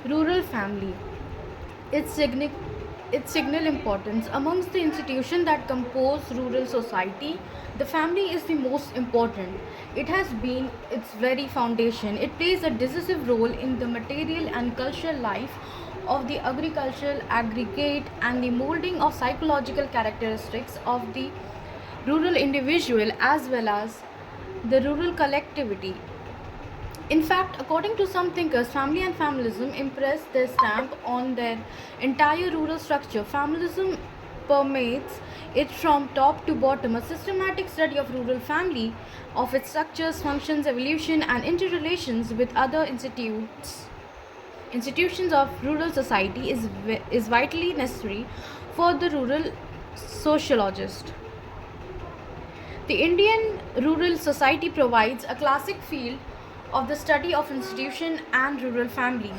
Rural family. Its, signi- its signal importance amongst the institutions that compose rural society, the family is the most important. It has been its very foundation. It plays a decisive role in the material and cultural life of the agricultural aggregate and the molding of psychological characteristics of the rural individual as well as the rural collectivity. In fact, according to some thinkers, family and familism impress their stamp on their entire rural structure. Familism permeates it from top to bottom. A systematic study of rural family, of its structures, functions, evolution, and interrelations with other institutions of rural society is vitally necessary for the rural sociologist. The Indian rural society provides a classic field of the study of institution and rural family.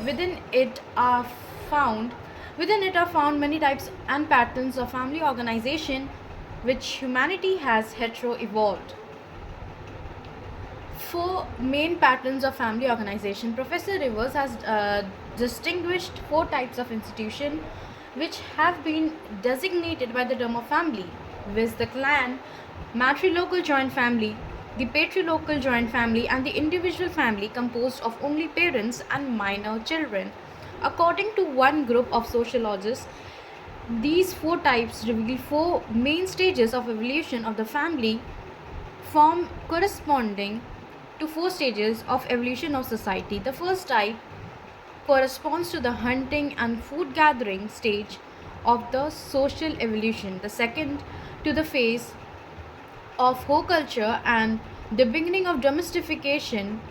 Found within it are found many types and patterns of family organization which humanity has hetero evolved. Four main patterns of family organization. Professor Rivers has distinguished four types of institution which have been designated by the term of family, viz. The clan, matrilocal joint family, the patrilocal joint family, and the individual family composed of only parents and minor children. According to one group of sociologists, these four types reveal four main stages of evolution of the family form corresponding to four stages of evolution of society. The first type corresponds to the hunting and food gathering stage of the social evolution. The second to the phase of culture and the beginning of domestication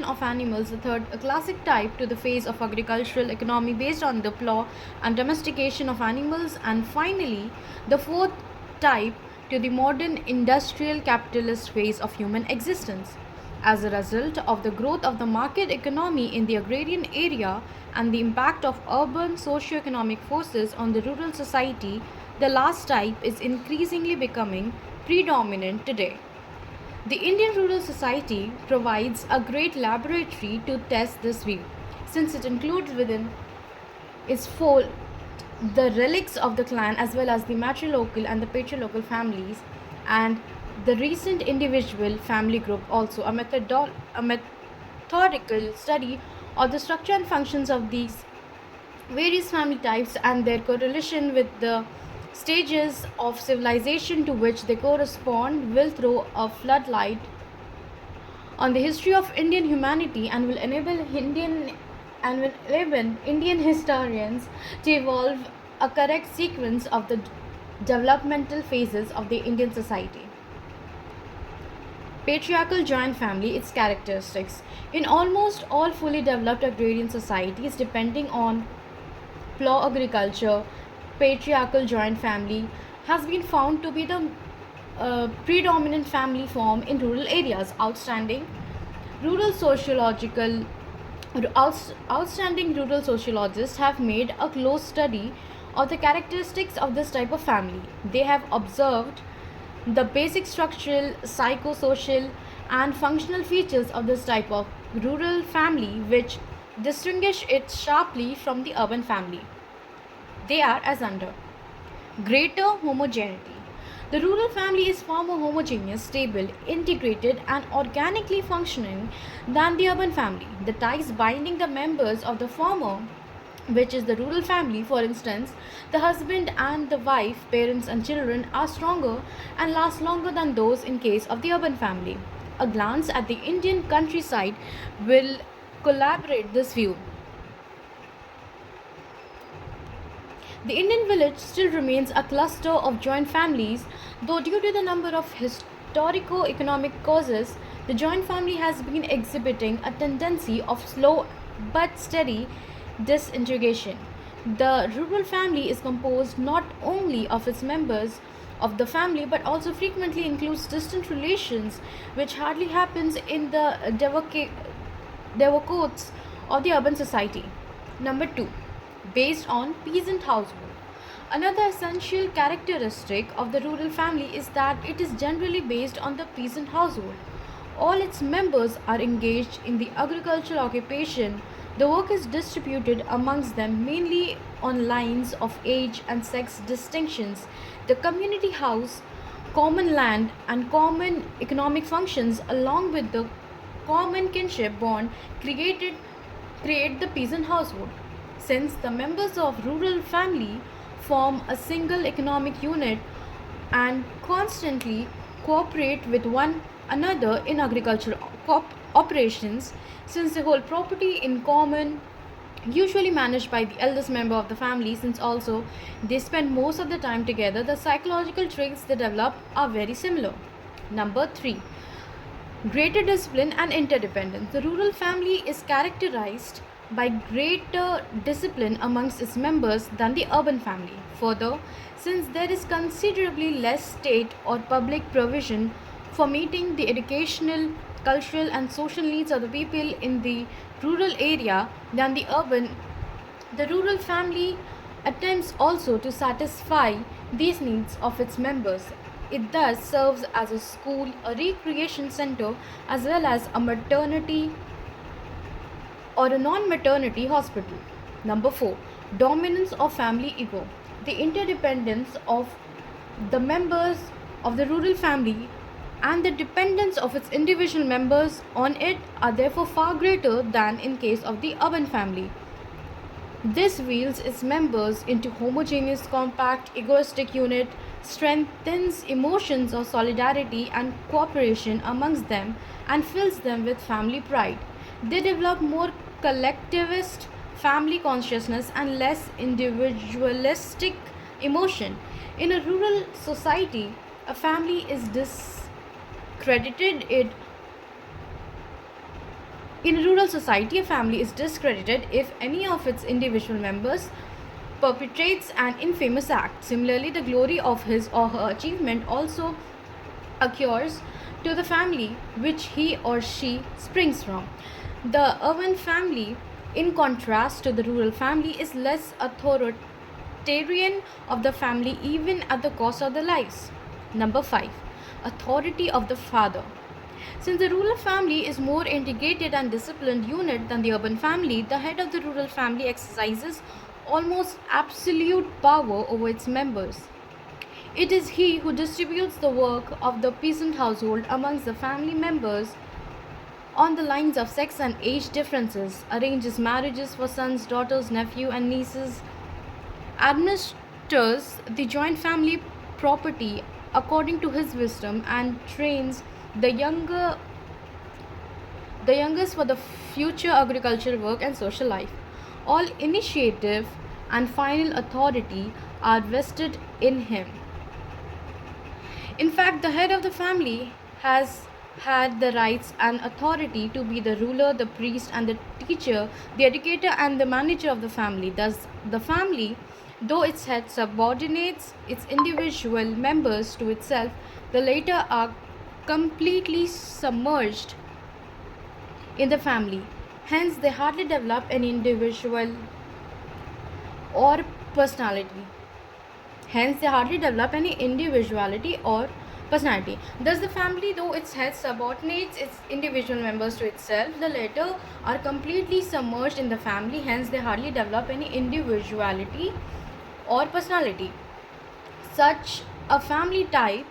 of animals. The third, a classic type to the phase of agricultural economy based on the plow and domestication of animals. And finally, the fourth type to the modern industrial capitalist phase of human existence. As a result of the growth of the market economy in the agrarian area and the impact of urban socio-economic forces on the rural society, the last type is increasingly becoming predominant today. The Indian rural society provides a great laboratory to test this view, since it includes within its fold the relics of the clan as well as the matrilocal and the patrilocal families and the recent individual family group, also a methodical study of the structure and functions of these various family types and their correlation with the stages of civilization to which they correspond will throw a floodlight on the history of Indian humanity and will enable Indian historians to evolve a correct sequence of the developmental phases of the Indian society. Patriarchal joint family, its characteristics. In almost all fully developed agrarian societies, depending on plough agriculture, patriarchal joint family has been found to be the predominant family form in rural areas. Rural sociological Outstanding rural sociologists have made a close study of the characteristics of this type of family. They have observed the basic structural, psychosocial, and functional features of this type of rural family which distinguish it sharply from the urban family. They are as under: greater homogeneity. The rural family is far more homogeneous, stable, integrated, and organically functioning than the urban family. The ties binding the members of the former, which is the rural family, for instance, the husband and the wife, parents and children, are stronger and last longer than those in case of the urban family. A glance at the Indian countryside will collaborate this view. The Indian village still remains a cluster of joint families, though due to the number of historico-economic causes, the joint family has been exhibiting a tendency of slow but steady disintegration. The rural family is composed not only of its members of the family but also frequently includes distant relations, which hardly happens in the devocotes of the urban society. Number two, based on peasant household. Another essential characteristic of the rural family is that it is generally based on the peasant household. all its members are engaged in the agricultural occupation. The work is distributed amongst them mainly on lines of age and sex distinctions. The community house, common land, and common economic functions, along with the common kinship bond, created create the peasant household. Since the members of rural family form a single economic unit and constantly cooperate with one another in agricultural operations, since the whole property in common usually managed by the eldest member of the family, since also they spend most of the time together, the psychological traits they develop are very similar. Number 3, greater discipline and interdependence. The rural family is characterized by greater discipline amongst its members than the urban family. Further, since there is considerably less state or public provision for meeting the educational, cultural, and social needs of the people in the rural area than the rural family attempts also to satisfy these needs of its members. It thus serves as a school, a recreation center, as well as a maternity or a non maternity hospital. Number 4, dominance of family ego. The interdependence of the members of the rural family and the dependence of its individual members on it are therefore far greater than in case of the urban family. This wheels its members into homogeneous, compact, egoistic unit, strengthens emotions of solidarity and cooperation amongst them, and fills them with family pride. They develop more collectivist family consciousness and less individualistic emotion. In a rural society, a family is discredited. In a rural society, a family is discredited if any of its individual members perpetrates an infamous act. Similarly, the glory of his or her achievement also occurs to the family which he or she springs from. The urban family, in contrast to the rural family, is less authoritarian of the family even at the cost of their lives. Number 5, authority of the father. Since the rural family is more integrated and disciplined unit than the urban family, the head of the rural family exercises almost absolute power over its members. It is he who distributes the work of the peasant household amongst the family members on the lines of sex and age differences, arranges marriages for sons, daughters, nephew, and nieces, administers the joint family property according to his wisdom, and trains the youngest for the future agricultural work and social life. All initiative and final authority are vested in him. In fact, the head of the family has had the rights and authority to be the ruler, the priest, and the teacher, the educator, and the manager of the family. Thus, the family, though its head subordinates its individual members to itself, the latter are completely submerged in the family. Hence, they hardly develop an individual or personality. Hence, they hardly develop any individuality or personality. Thus, the family, though its head subordinates its individual members to itself, the latter are completely submerged in the family. Hence, they hardly develop any individuality or personality. Such a family type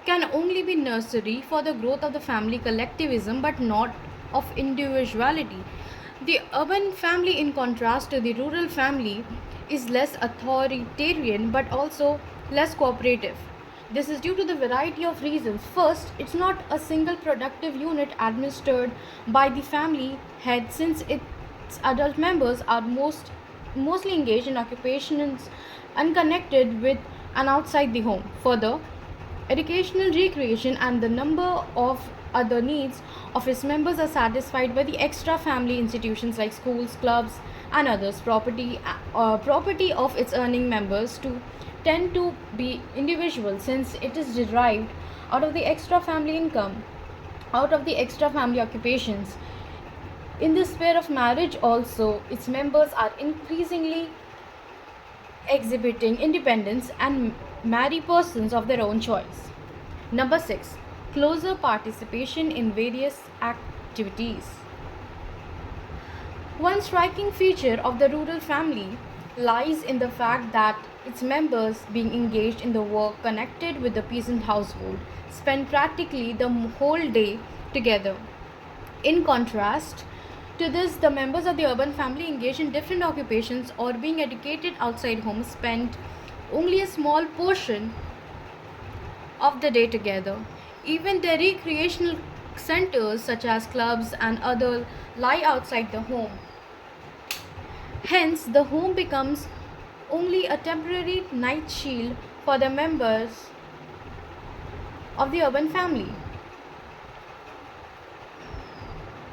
can only be nursery for the growth of the family collectivism but not of individuality. The urban family, in contrast to the rural family, is less authoritarian but also less cooperative. This is due to the variety of reasons. First, it's not a single productive unit administered by the family head, since its adult members are mostly engaged in occupations unconnected with and outside the home. Further, educational, recreation, and the number of other needs of its members are satisfied by the extra family institutions like schools, clubs, and others. Property of its earning members to tend to be individual, since it is derived out of the extra family income, out of the extra family occupations. In the sphere of marriage also, its members are increasingly exhibiting independence and marry persons of their own choice. Number 6, closer participation in various activities. One striking feature of the rural family lies in the fact that its members, being engaged in the work connected with the peasant household, spend practically the whole day together. In contrast to this, the members of the urban family engaged in different occupations or being educated outside home spend only a small portion of the day together. Even their recreational centers, such as clubs and other, lie outside the home. Hence, the home becomes only a temporary night shield for the members of the urban family.